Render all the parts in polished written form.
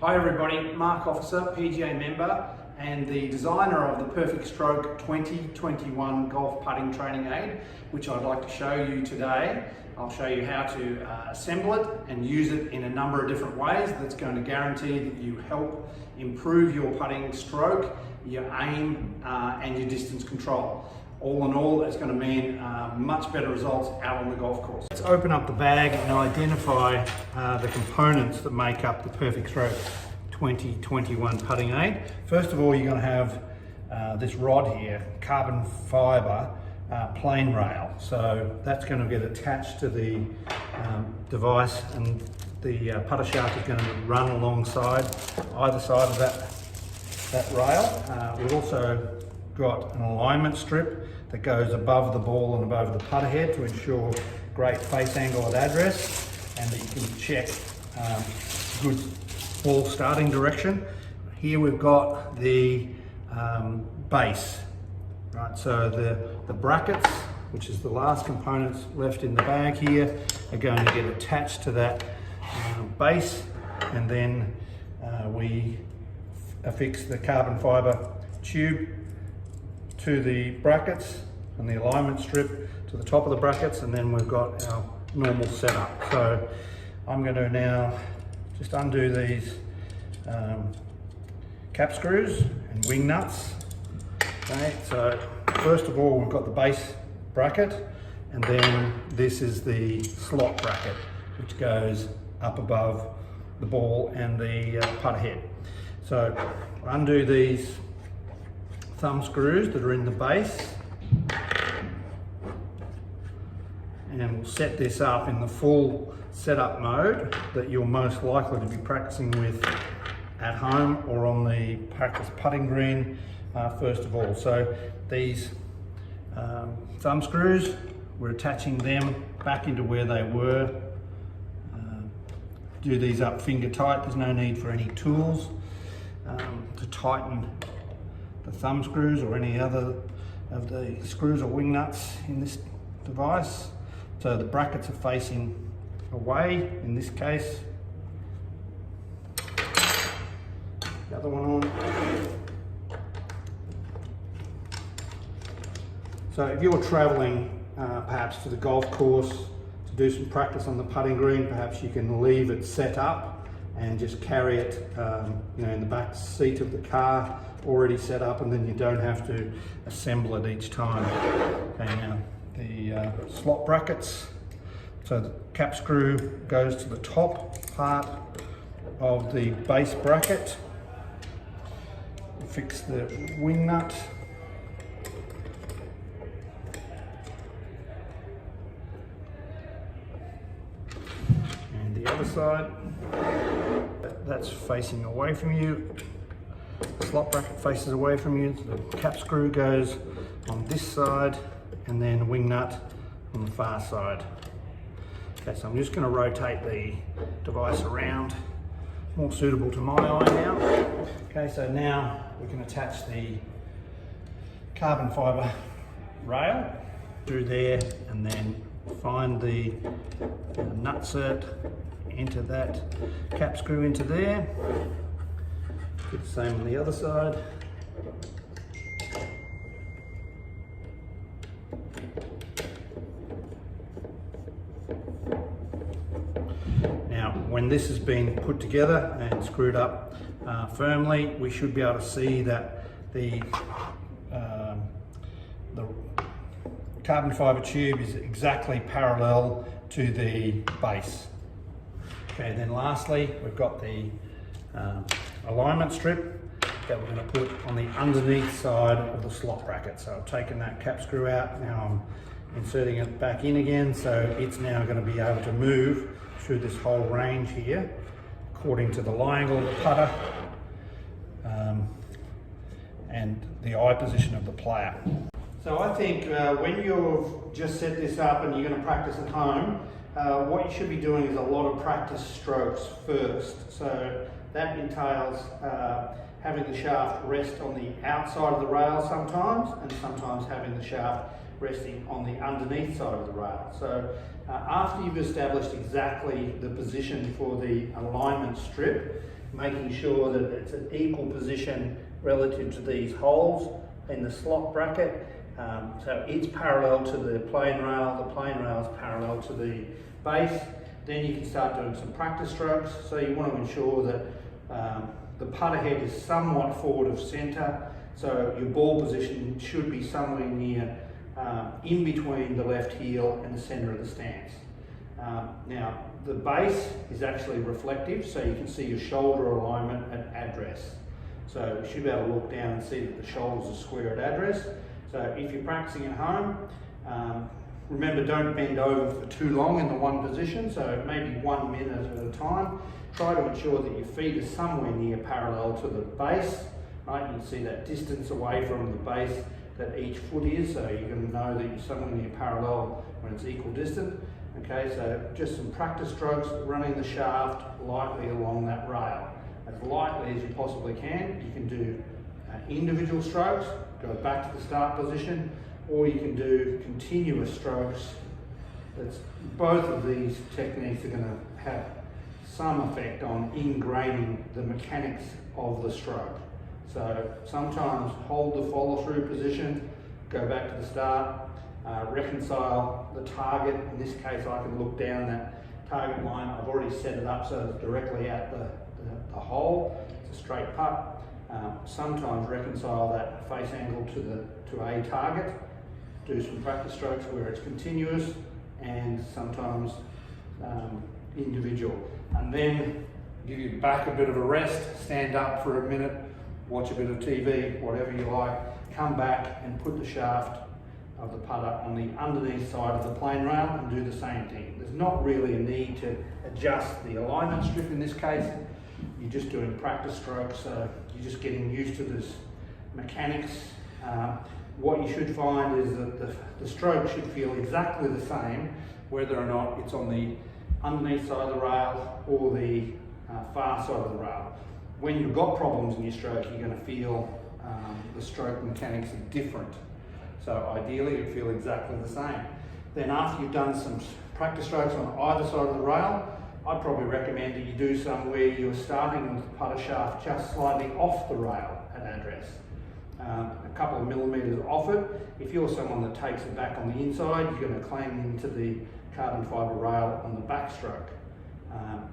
Hi everybody, Mark Officer, PGA member and the designer of the Perfectstroke 2021 Golf Putting Training Aid, which I'd like to show you today. I'll show you how to assemble it and use it in a number of different ways that's going to guarantee that you help improve your putting stroke, your aim and your distance control. All in all, it's going to mean much better results out on the golf course. Let's open up the bag and identify the components that make up the Perfectstroke 2021 Putting Aid. First of all, you're going to have this rod here, carbon fibre plane rail. So that's going to get attached to the device, and the putter shaft is going to run alongside either side of that rail. We've also got an alignment strip that goes above the ball and above the putter head to ensure great face angle at address, and that you can check good ball starting direction. Here we've got the base, right? So the brackets, which is the last components left in the bag here, are going to get attached to that base, and then we affix the carbon fibre tube to the brackets and the alignment strip to the top of the brackets, and then we've got our normal setup. So I'm going to now just undo these cap screws and wing nuts. Okay, so first of all we've got the base bracket, and then this is the slot bracket which goes up above the ball and the putter head. So undo these thumb screws that are in the base, and we'll set this up in the full setup mode that you're most likely to be practicing with at home or on the practice putting green first of all. So these thumb screws, we're attaching them back into where they were. Do these up finger tight. There's no need for any tools to tighten the thumb screws or any other of the screws or wing nuts in this device. So the brackets are facing away in this case. The other one on. So if you're traveling perhaps to the golf course to do some practice on the putting green, perhaps you can leave it set up and just carry it in the back seat of the car already set up, and then you don't have to assemble it each time. Okay, now the slot brackets. So the cap screw goes to the top part of the base bracket. Fix the wing nut. And the other side, that's facing away from you. Slot bracket faces away from you. The cap screw goes on this side, and then wing nut on the far side. Okay, so I'm just going to rotate the device around, more suitable to my eye now. Okay, so now we can attach the carbon fibre rail through there, and then find the nutset, enter that cap screw into there. Do the same on the other side. Now, when this has been put together and screwed up firmly, we should be able to see that the carbon fibre tube is exactly parallel to the base. Okay, then lastly, we've got the alignment strip that we're going to put on the underneath side of the slot bracket. So I've taken that cap screw out, now I'm inserting it back in again, so it's now going to be able to move through this whole range here according to the lie angle of the putter and the eye position of the player. So I think when you've just set this up and you're going to practice at home, what you should be doing is a lot of practice strokes first. So that entails having the shaft rest on the outside of the rail sometimes, and sometimes having the shaft resting on the underneath side of the rail. So after you've established exactly the position for the alignment strip, making sure that it's an equal position relative to these holes in the slot bracket. So it's parallel to the plane rail is parallel to the base. Then you can start doing some practice strokes. So you want to ensure that the putter head is somewhat forward of centre, so your ball position should be somewhere near in between the left heel and the centre of the stance. Now the base is actually reflective, so you can see your shoulder alignment at address. So you should be able to look down and see that the shoulders are square at address. So if you're practicing at home, remember, don't bend over for too long in the one position, so maybe 1 minute at a time. Try to ensure that your feet are somewhere near parallel to the base, right? You can see that distance away from the base that each foot is, so you're going to know that you're somewhere near parallel when it's equal distant. Okay, so just some practice strokes, running the shaft lightly along that rail. As lightly as you possibly can. You can do individual strokes, go back to the start position, or you can do continuous strokes. Both of these techniques are going to have some effect on ingraining the mechanics of the stroke. So sometimes hold the follow through position, go back to the start, reconcile the target. In this case, I can look down that target line. I've already set it up so it's directly at the hole. It's a straight putt. Sometimes reconcile that face angle to a target. Do some practice strokes where it's continuous, and sometimes individual. And then give your back a bit of a rest, stand up for a minute, watch a bit of TV, whatever you like, come back and put the shaft of the putter on the underneath side of the plane rail and do the same thing. There's not really a need to adjust the alignment strip in this case. You're just doing practice strokes, so you're just getting used to this mechanics. What you should find is that the stroke should feel exactly the same whether or not it's on the underneath side of the rail or the far side of the rail. When you've got problems in your stroke, you're going to feel the stroke mechanics are different. So ideally you feel exactly the same. Then after you've done some practice strokes on either side of the rail, I'd probably recommend that you do some where you're starting with the putter shaft just slightly off the rail at address. A couple of millimetres off it. If you're someone that takes it back on the inside, you're going to clang into the carbon fibre rail on the backstroke.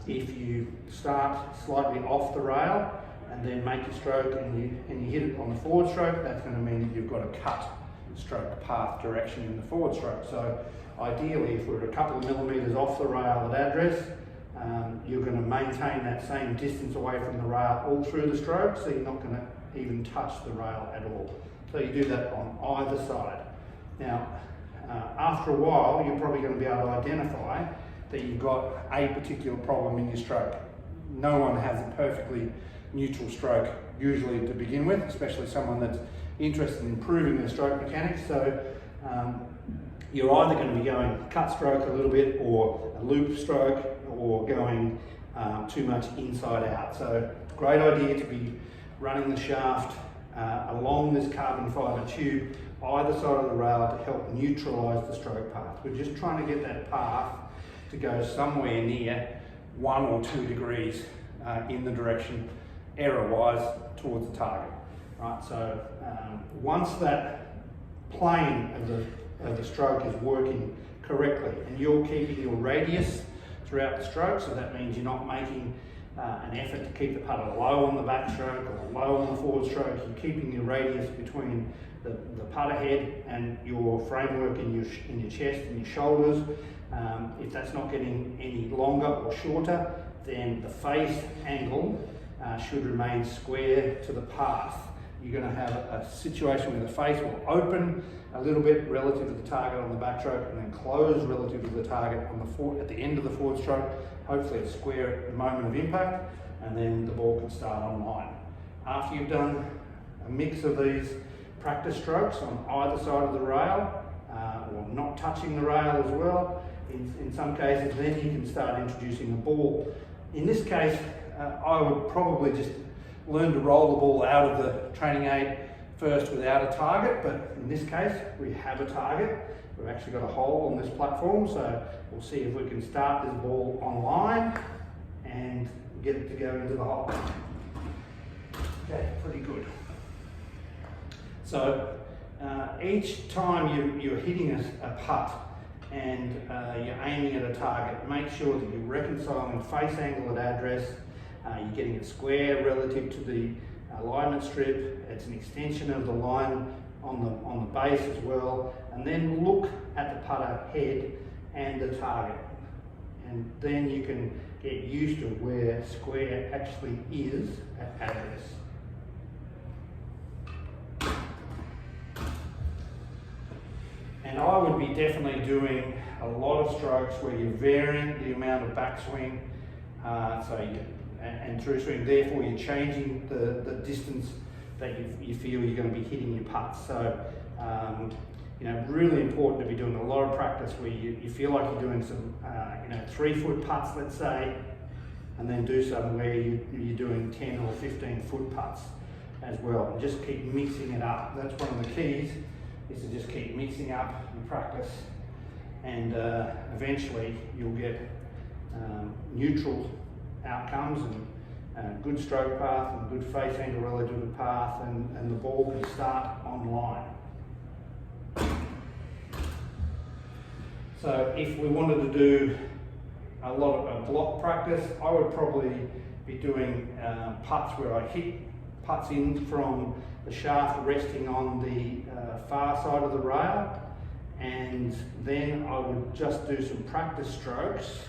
If you start slightly off the rail and then make a stroke and you hit it on the forward stroke, that's going to mean that you've got a cut stroke path direction in the forward stroke. So ideally, if we're a couple of millimetres off the rail at address, you're going to maintain that same distance away from the rail all through the stroke, so you're not going to even touch the rail at all. So you do that on either side. Now, after a while, you're probably going to be able to identify that you've got a particular problem in your stroke. No one has a perfectly neutral stroke usually to begin with, especially someone that's interested in improving their stroke mechanics. So you're either going to be going cut stroke a little bit, or a loop stroke, or going too much inside out. So great idea to be running the shaft along this carbon fibre tube either side of the rail to help neutralise the stroke path. We're just trying to get that path to go somewhere near 1 or 2 degrees in the direction error-wise towards the target. Right, so once that plane of the stroke is working correctly and you're keeping your radius throughout the stroke, so that means you're not making an effort to keep the putter low on the backstroke or low on the forward stroke, you're keeping your radius between the putter head and your framework in your chest and your shoulders. If that's not getting any longer or shorter, then the face angle should remain square to the path. You're going to have a situation where the face will open a little bit relative to the target on the backstroke and then close relative to the target on at the end of the forward stroke. Hopefully it's square at the moment of impact, and then the ball can start on line. After you've done a mix of these practice strokes on either side of the rail, or not touching the rail as well, in some cases, then you can start introducing the ball. In this case, I would probably just learn to roll the ball out of the training aid first without a target, but in this case we have a target. We've actually got a hole on this platform, so we'll see if we can start this ball online and get it to go into the hole. Okay, pretty good. So each time you're hitting a putt and you're aiming at a target, make sure that you're reconciling face angle at address, you're getting it square relative to the alignment strip. It's an extension of the line on the base as well, and then look at the putter head and the target, and then you can get used to where square actually is at address. And I would be definitely doing a lot of strokes where you're varying the amount of backswing, and through swing. Therefore, you're changing the distance that you feel you're going to be hitting your putts. So, you know, really important to be doing a lot of practice where you feel like you're doing some, 3-foot putts, let's say, and then do some where you're doing 10 or 15-foot putts as well. And just keep mixing it up. That's one of the keys, is to just keep mixing up and practice, and eventually you'll get neutral outcomes and good stroke path and good face angle relative to path, and the ball can start online. So if we wanted to do a lot of block practice, I would probably be doing putts where I hit putts in from the shaft resting on the far side of the rail, and then I would just do some practice strokes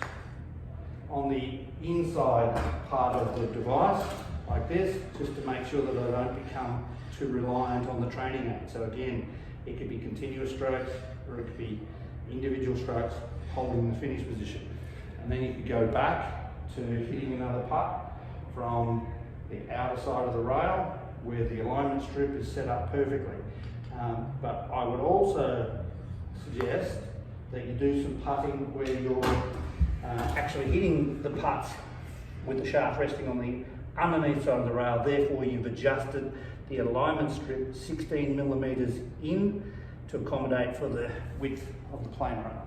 on the inside part of the device like this, just to make sure that I don't become too reliant on the training aid. So again, it could be continuous strokes or it could be individual strokes holding the finish position. And then you could go back to hitting another putt from the outer side of the rail where the alignment strip is set up perfectly. But I would also suggest that you do some putting where you're actually hitting the putts with the shaft resting on the underneath side of the rail. Therefore, you've adjusted the alignment strip 16 millimeters in to accommodate for the width of the plane rail.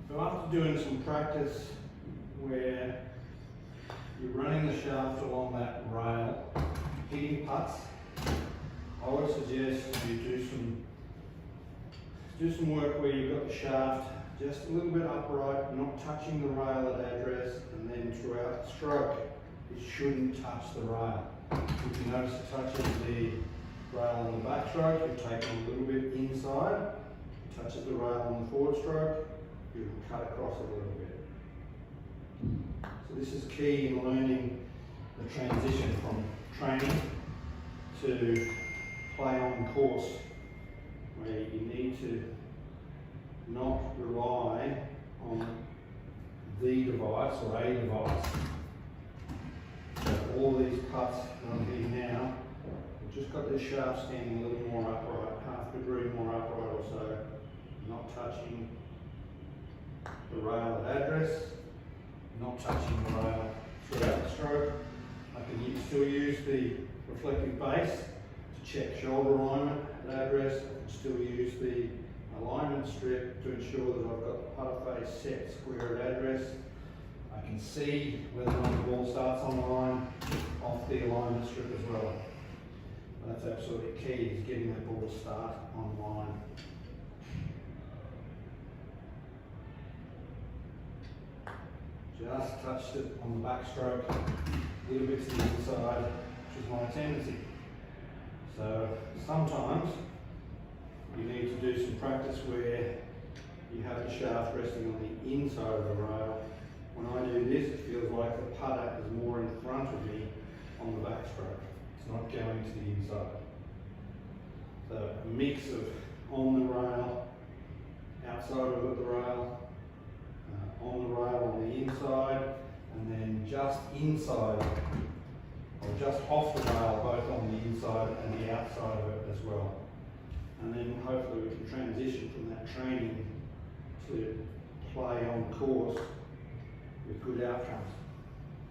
So after doing some practice where you're running the shaft along that rail, hitting putts, I would suggest you do some work where you've got the shaft just a little bit upright, not touching the rail at address, and then throughout the stroke, it shouldn't touch the rail. If you notice it touches the rail on the backstroke, you've taken a little bit inside. It touches the rail on the forward stroke, you can cut across it a little bit. So this is key in learning the transition from training to play on course, where you need to not rely on the device or a device. So all these putts that I'm hitting now, I've just got this shaft standing a little more upright, half a degree more upright or so, not touching the rail at address, not touching the rail throughout the stroke. I can still use the reflective base to check shoulder alignment at address. I can still use the alignment strip to ensure that I've got the putter face set square at address. I can see whether or not the ball starts on the line off the alignment strip as well. That's absolutely key, is getting that ball to start on line. Just touched it on the backstroke, a little bit to the inside, which is my tendency. So sometimes you need to do some practice where you have the shaft resting on the inside of the rail. When I do this, it feels like the putter is more in front of me on the backstroke. It's not going to the inside. So a mix of on the rail, outside of the rail, on the rail on the inside, and then just inside or just off the rail, both on the inside and the outside of it as well. And then hopefully we can transition from that training to play on course with good outcomes.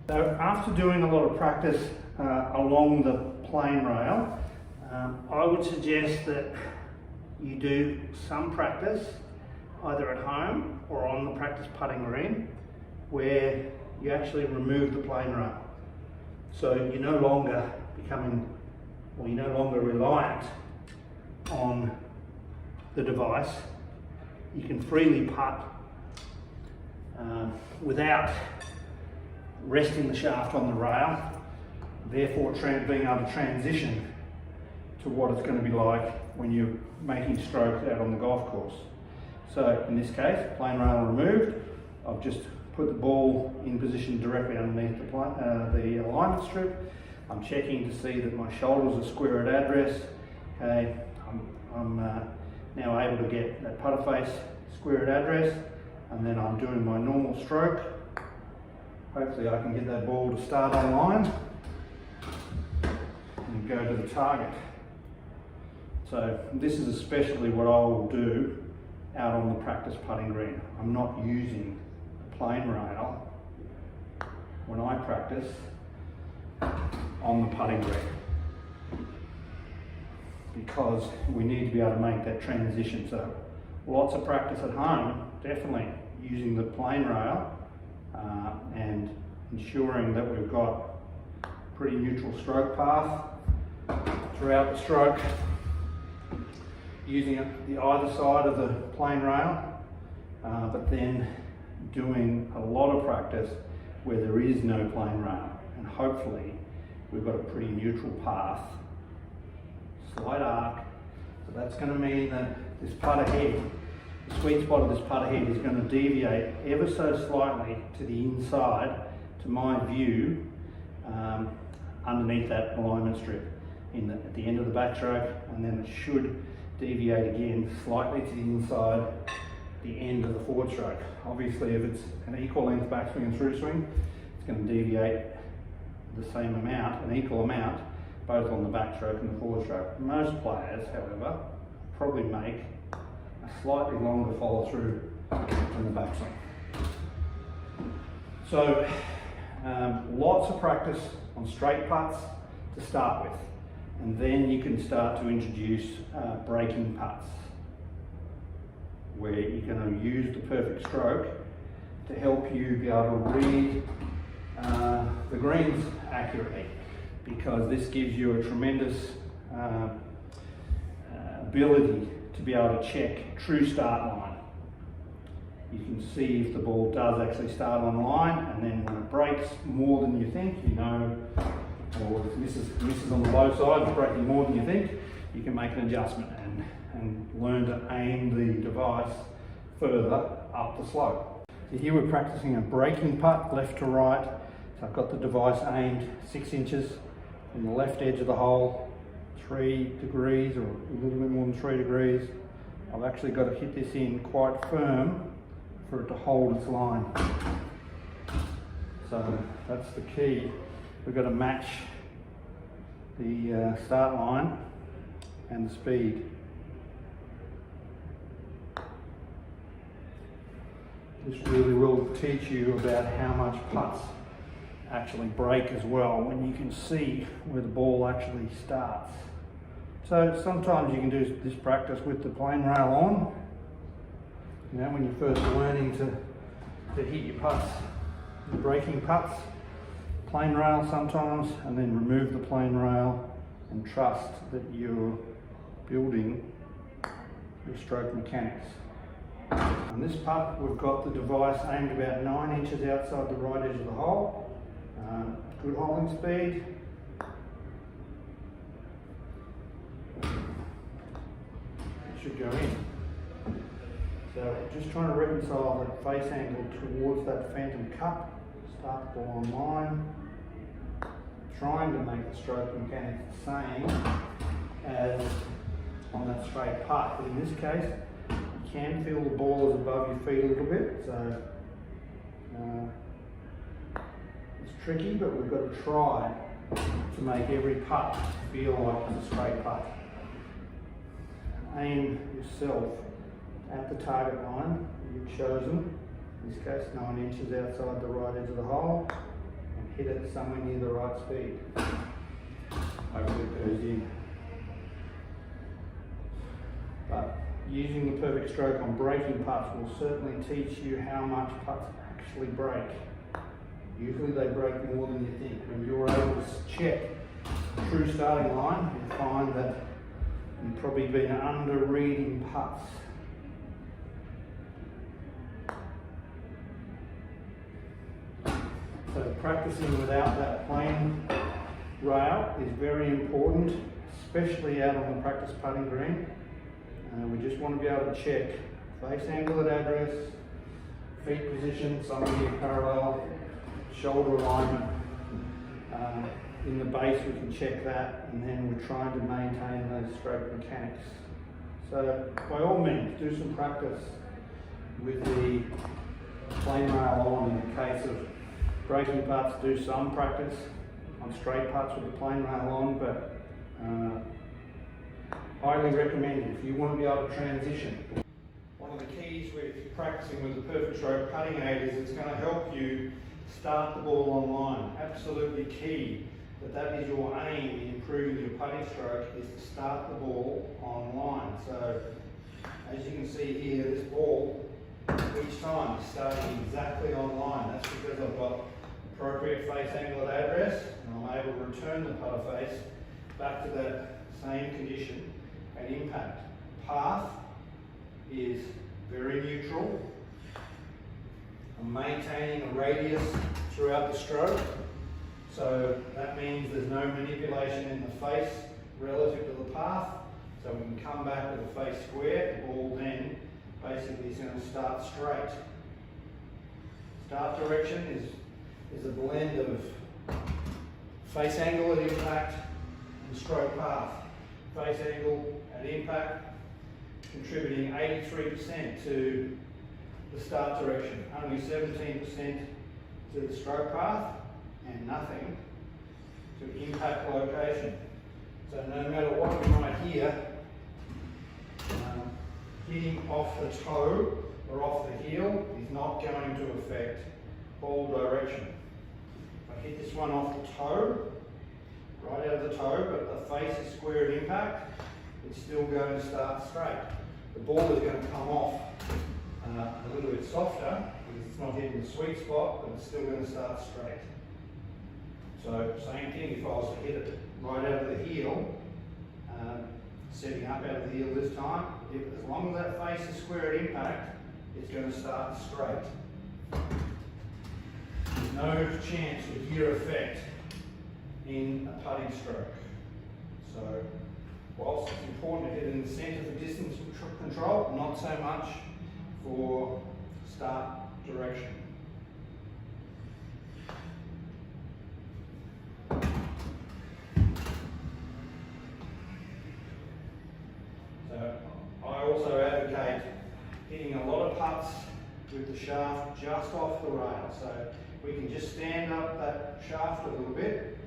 So after doing a lot of practice along the plane rail, I would suggest that you do some practice either at home or on the practice putting green where you actually remove the plane rail. So you're no longer reliant on the device. You can freely putt without resting the shaft on the rail, therefore being able to transition to what it's going to be like when you're making strokes out on the golf course. So in this case, plane rail removed, I've just put the ball in position directly underneath the alignment strip. I'm checking to see that my shoulders are square at address. Okay, I'm now able to get that putter face square at address, and then I'm doing my normal stroke. Hopefully I can get that ball to start on line and go to the target. So this is especially what I will do out on the practice putting green. I'm not using the plane rail when I practice on the putting green, because we need to be able to make that transition. So lots of practice at home, definitely using the plane rail and ensuring that we've got pretty neutral stroke path throughout the stroke, using the either side of the plane rail, but then doing a lot of practice where there is no plane rail, and hopefully we've got a pretty neutral path, slight arc. So that's going to mean that this putter head, the sweet spot of this putter head, is going to deviate ever so slightly to the inside, to my view, underneath that alignment strip at the end of the backstroke, and then it should deviate again slightly to the inside, the end of the forward stroke. Obviously, if it's an equal length backswing and through swing, it's going to deviate the same amount, an equal amount, both on the backstroke and the forward stroke. Most players, however, probably make a slightly longer follow through than the backswing. So, lots of practice on straight putts to start with, and then you can start to introduce breaking putts, where you're going to use the perfect stroke to help you be able to read the greens accurately, because this gives you a tremendous ability to be able to check true start line. You can see if the ball does actually start on line, and then when it breaks more than you think, you know, or if it misses on the low side, it's breaking more than you think, you can make an adjustment and learn to aim the device further up the slope. So here we're practicing a breaking putt, left to right. So I've got the device aimed 6 inches from the left edge of the hole, 3 degrees or a little bit more than 3 degrees. I've actually got to hit this in quite firm for it to hold its line. So that's the key. We've got to match the start line and the speed. This really will teach you about how much putts actually break as well, when you can see where the ball actually starts. So sometimes you can do this practice with the plane rail on, you know, when you're first learning to hit your putts, the breaking putts, plane rail sometimes, and then remove the plane rail and trust that you're building your stroke mechanics. On this putt, we've got the device aimed about 9 inches outside the right edge of the hole. Good holding speed. It should go in. So just trying to reconcile that face angle towards that phantom cup. Start the ball on line. Trying to make the stroke mechanics the same as on that straight putt. But in this case, you can feel the ball is above your feet a little bit, so it's tricky, but we've got to try to make every putt feel like it's a straight putt. Aim yourself at the target line you've chosen, in this case 9 inches outside the right edge of the hole, and hit it somewhere near the right speed. Hopefully it goes in. But using the perfect stroke on breaking putts will certainly teach you how much putts actually break. Usually they break more than you think. When you're able to check true starting line, you'll find that you've probably been under reading putts. So practicing without that plane rail is very important, especially out on the practice putting green. We just want to be able to check face angle at address, feet position, somewhere near parallel, shoulder alignment. In the base we can check that, and then we're trying to maintain those stroke mechanics. So by all means, do some practice with the plane rail on. In the case of breaking putts, do some practice on straight putts with the plane rail on, but highly recommended if you want to be able to transition. One of the keys with practicing with the Perfectstroke Putting Aid is it's going to help you start the ball on line. Absolutely key that is your aim in improving your putting stroke, is to start the ball on line. So as you can see here, this ball each time is starting exactly on line. That's because I've got appropriate face angle at address, and I'm able to return the putter face back to that same condition at impact. Path is very neutral. I'm maintaining a radius throughout the stroke, so that means there's no manipulation in the face relative to the path. So we can come back with the face square, the ball then basically is going to start straight. Start direction is a blend of face angle at impact and stroke path. Face angle at impact contributing 83% to the start direction, only 17% to the stroke path, and nothing to impact location. So no matter what we might hear, hitting off the toe or off the heel is not going to affect ball direction. If I hit this one off the toe, right out of the toe, but the face is square at impact, it's still going to start straight. The ball is going to come off a little bit softer because it's not hitting the sweet spot, but it's still going to start straight. So same thing if I was to hit it right out of the heel, setting up out of the heel this time, as long as that face is square at impact, it's going to start straight. There's no chance of gear effect in a putting stroke. So whilst it's important to hit in the centre for distance control, not so much for start direction. So I also advocate hitting a lot of putts with the shaft just off the rail. So we can just stand up that shaft a little bit,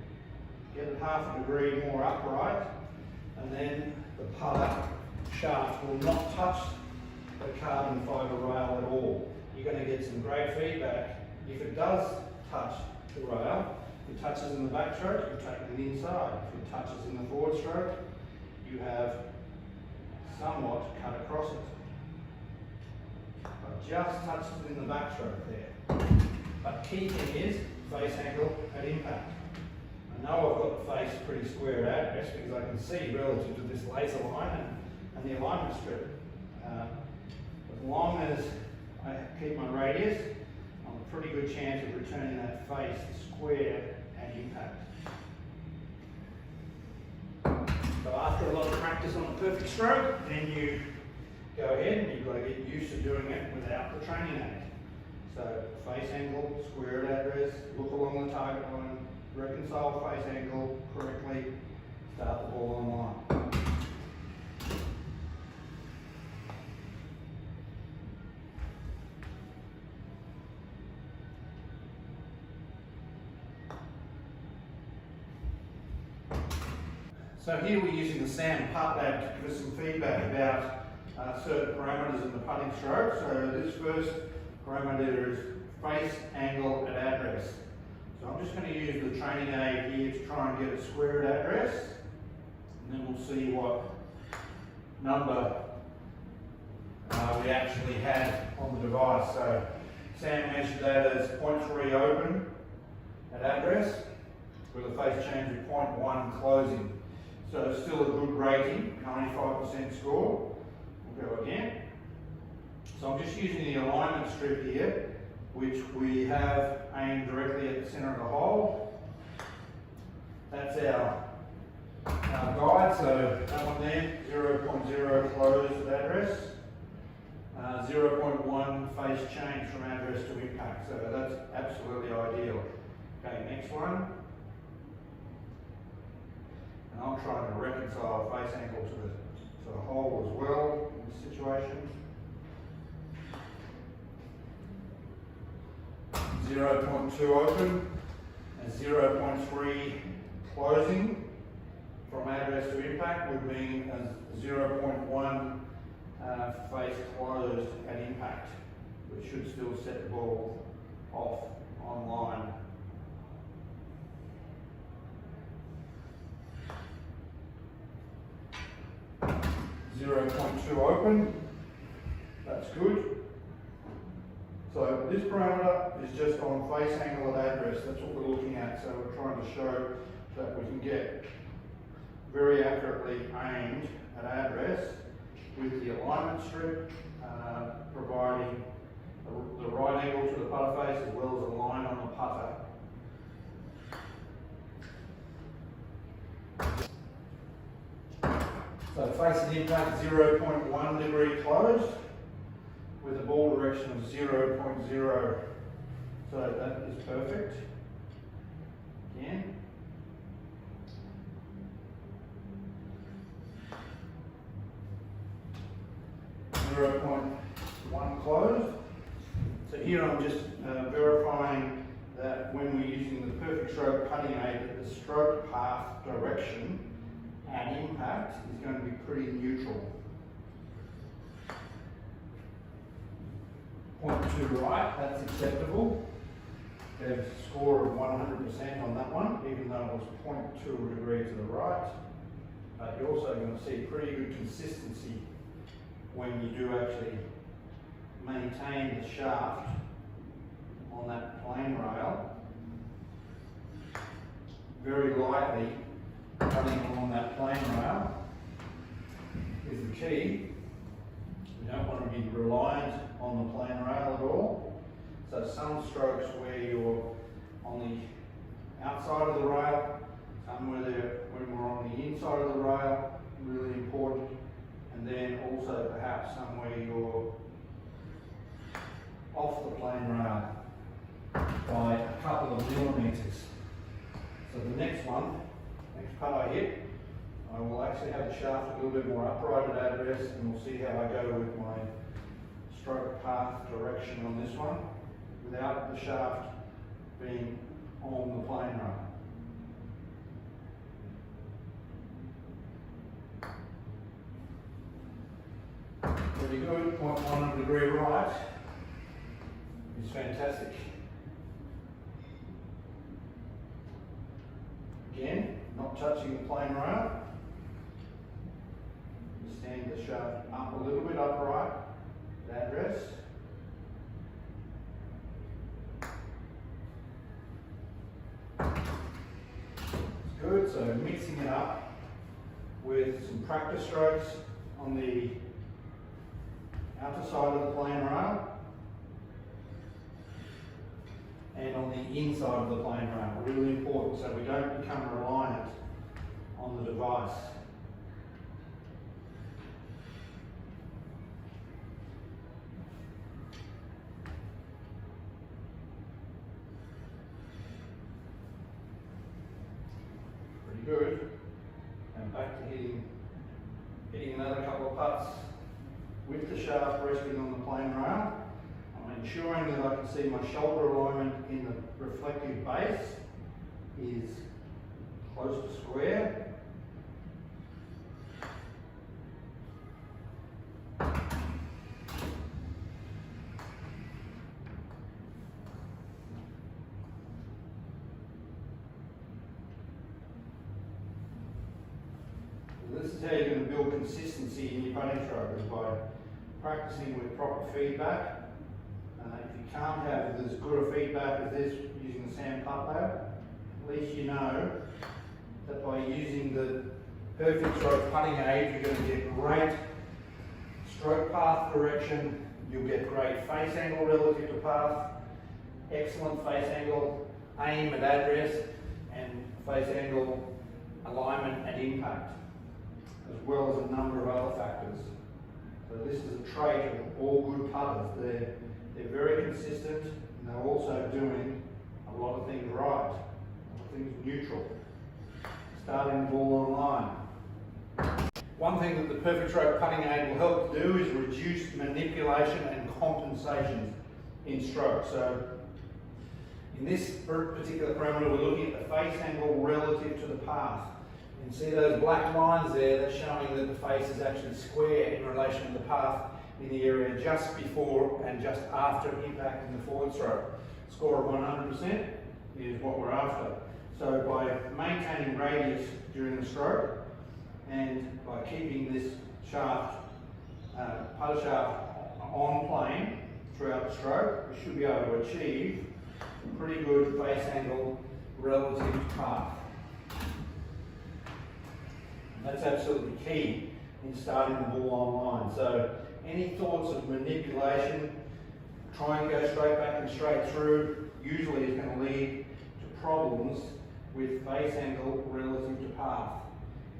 get it half a degree more upright, and then the putter shaft will not touch the carbon fibre rail at all. You're going to get some great feedback. If it does touch the rail, if it touches in the backstroke, you're taking it inside. If it touches in the forward stroke, you have somewhat cut across it. But just touches it in the backstroke there. But key thing is face angle at impact. I know I've got the face pretty square at address because I can see relative to this laser line and the alignment strip. As long as I keep my radius, I'm a pretty good chance of returning that face square at impact. So after a lot of practice on the perfect stroke, then you go ahead and you've got to get used to doing it without the training aid. So face angle, square at address, look along the target line, reconcile face angle correctly, start the ball on line. So here we're using the SAM PuttLab to give us some feedback about certain parameters in the putting stroke. So this first parameter is face, angle, and address. So I'm just going to use the training aid here to try and get a square at address, and then we'll see what number we actually had on the device. So Sam measured that as 0.3 open at address with a face change of 0.1 closing. So it's still a good rating, 95% score. We'll go again. So I'm just using the alignment strip here, which we have aimed directly at the centre of the hole. That's our guide, so that one there, 0.0 closed at address, 0.1 face change from address to impact, so that's absolutely ideal. Okay, next one. And I'm trying to reconcile face angle to the hole as well in this situation. 0.2 open and 0.3 closing from address to impact, would mean a 0.1 face closed at impact, which should still set the ball off on line. .2 open, that's good. So this parameter is just on face angle at address, that's what we're looking at. So we're trying to show that we can get very accurately aimed at address with the alignment strip, providing the right angle to the putter face as well as a line on the putter. So face and impact 0.1 degree closed with a ball direction of 0.0. So that is perfect. Again. .1 closed. So here I'm just verifying that when we're using the Perfectstroke Putting Aid, that the stroke path direction and impact is going to be pretty neutral. 0.2 right, that's acceptable. Gave a score of 100% on that one, even though it was 0.2 degree to the right. But you're also going to see pretty good consistency when you do actually maintain the shaft on that plane rail. Very lightly cutting along that plane rail is the key. You don't want to be reliant on the plane rail at all. So some strokes where you're on the outside of the rail, some when we're on the inside of the rail, really important. And then also perhaps somewhere you're off the plane rail by a couple of millimetres. So the next putt I hit, I will actually have the shaft a little bit more upright at address, and we'll see how I go with my stroke path direction on this one without the shaft being on the plane rail. Pretty good, 0.1 degree right is fantastic. Again, not touching the plane rail. Stand the shaft up a little bit upright at address. It's good, so mixing it up with some practice strokes on the outer side of the plane rail and on the inside of the plane rail. Really important so we don't become reliant on the device. Pretty good. And back to hitting another couple of putts with the shaft resting on the plane rail. I'm ensuring that I can see my shoulder alignment in the reflective base is close to square. this is how you're going to build consistency in your putting stroke, is by practicing with proper feedback. If you can't have as good a feedback as this using the SAM PuttLab, at least you know that by using the Perfectstroke Putting Aid, you're going to get great stroke path correction, you'll get great face angle relative to path, excellent face angle, aim and address, and face angle alignment and impact, as well as a number of other factors. So this is a trait of all good putters. They're very consistent, and they're also doing a lot of things right, a lot of things neutral. Starting the ball on line. One thing that the Perfectstroke Putting Aid will help to do is reduce manipulation and compensations in stroke. So in this particular parameter, we're looking at the face angle relative to the path. You can see those black lines there, that's showing that the face is actually square in relation to the path in the area just before and just after impact in the forward stroke. Score of 100% is what we're after. So by maintaining radius during the stroke and by keeping this shaft, putter shaft on plane throughout the stroke, we should be able to achieve a pretty good face angle relative to path. And that's absolutely key in starting the ball on line. So any thoughts of manipulation, try and go straight back and straight through, usually is going to lead to problems with face angle relative to path.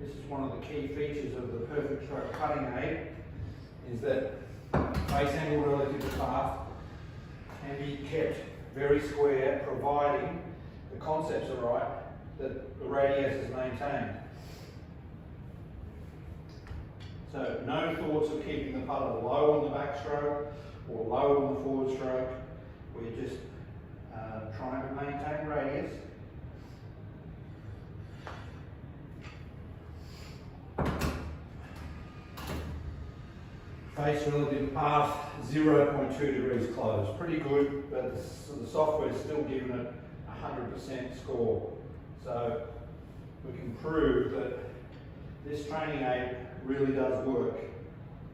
This is one of the key features of the Perfectstroke Putting Aid, is that face angle relative to path can be kept very square, providing the concepts are right, that the radius is maintained. So no thoughts of keeping the putter low on the backstroke or low on the forward stroke. We're just trying to maintain radius. Face relative to path, 0.2 degrees closed. Pretty good, but the software is still giving it a 100% score. So we can prove that this training aid really does work.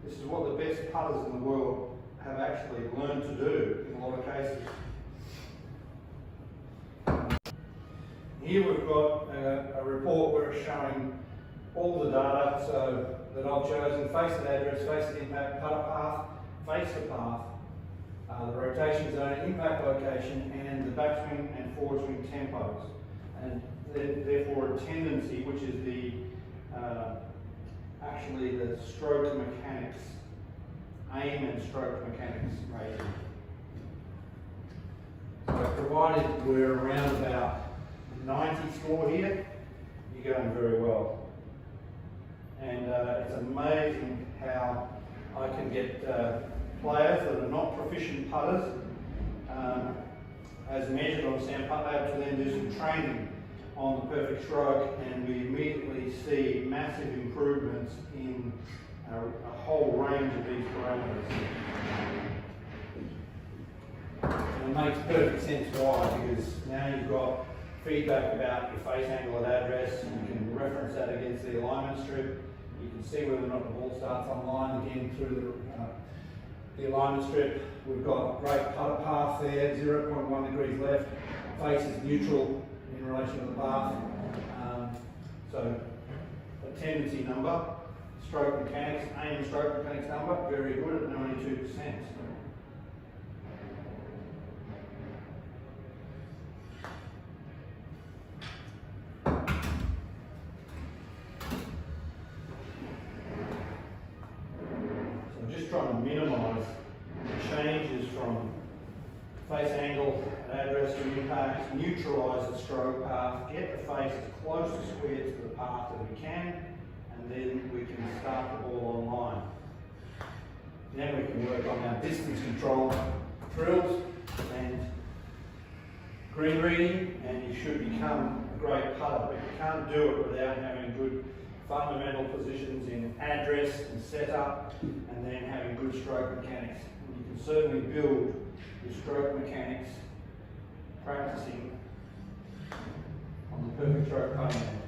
This is what the best putters in the world have actually learned to do in a lot of cases. Here we've got a report where it's showing all the data that I've chosen: face and address, face and impact, putter path, face to path, the rotation zone, impact location, and the backswing and forward swing tempos. And therefore a tendency, which is the actually the stroke mechanics, aim and stroke mechanics rating. So provided we're around about 90 score here, you're going very well. And it's amazing how I can get players that are not proficient putters, as measured on SAM PuttLab, to then do some training on the Perfectstroke, and we immediately see massive improvements in a whole range of these parameters. And it makes perfect sense why, because now you've got feedback about your face angle at address. You can reference that against the alignment strip. You can see whether or not the ball starts on line again through the alignment strip. We've got great putter path there, 0.1 degrees left. Face is neutral in relation to the path. So a tendency number, stroke mechanics, aim and stroke mechanics number, very good at 92%. Trying to minimise the changes from face angle and address to impact, neutralise the stroke path, get the face as close to square to the path as we can, and then we can start the ball on line. Then we can work on our distance control drills and green reading, and you should become a great putter. But you can't do it without having good fundamental positions in address and setup, and then having good stroke mechanics. And you can certainly build your stroke mechanics practicing on the Perfectstroke Putting Aid.